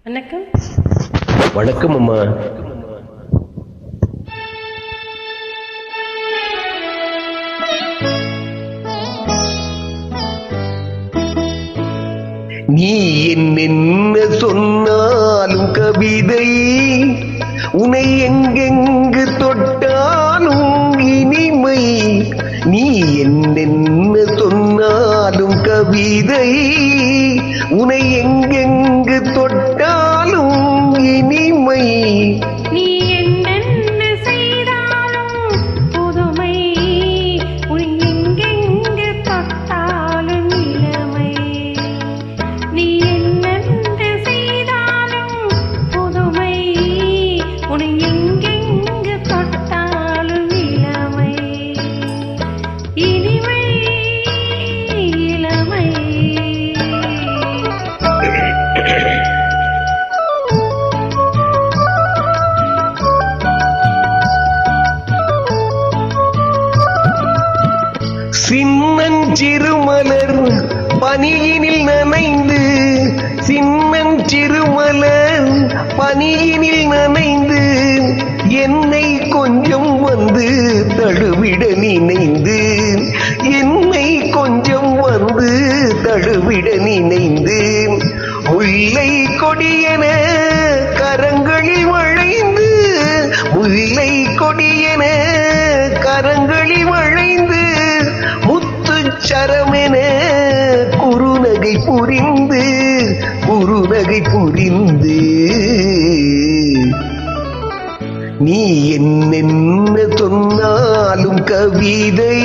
வணக்கம். வணக்கம் அம்மா. நீ என்ன சொன்னாலும் கவிதை, உன்னை எங்கெங்கு தொட்டாலும் இனிமை. நீ என்னென்ன சொன்னாலும் கவிதை, உன்னை எங்கெங்கு தொட்டாலும் இனிமை. நீ என்னென்ன செய்தாலும் புதுமை, உன்னை எங்கெங்கு தொட்டாலும் இளமை. நீ என்னென்ன செய்தாலும் புதுமை, உன்னை எங்கெங்கு தொட்டாலும் இளமை. இனிமை இளமை. சின்னஞ்சிறுமலர் பனியினில் நனைந்து, சின்னஞ்சிறுமலர் பனியினில் நனைந்து, என்னை கொஞ்சம் வந்து தழுவிட நினைந்து, என்னை கொஞ்சம் வந்து தழுவிட நினைந்து, முல்லை கொடியென கரங்களில் வளைந்து, முல்லை கொடியென கரங்களில் வளைந்து, சரமென குறுநகை புரிந்து, குறுநகை புரிந்து, நீ என்னென்ன சொன்னாலும் கவிதை.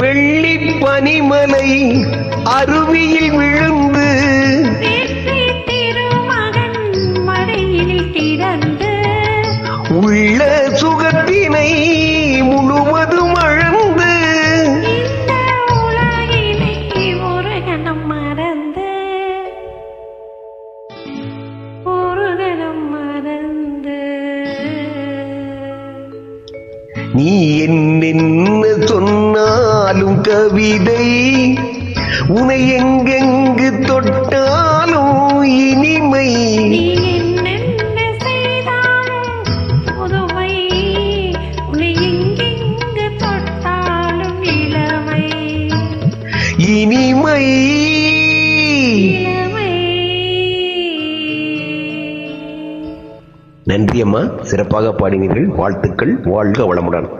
வெள்ளி பனிமலை அருவியில் விழுந்து, திருமகன் மடியில் கிடந்து, உள்ள சுகத்தினை முழுவதும் அழந்து, இந்த உலகினை ஒரு கணம் மறந்து, ஒரு கணம் மறந்து, நீ என்னென்ன சொன்னாலும் கவிதை, உன்னை எங்கெங்கு தொட்டாலும் இனிமை. நீ என்னென்ன செய்தாலும் புதுமை, உன்னை எங்கெங்கு தொட்டாலும் இளமை. இனிமை. இளமை. நன்றி அம்மா, சிறப்பாக பாடினீர்கள். வாழ்த்துக்கள். வாழ்க வளமுடன்.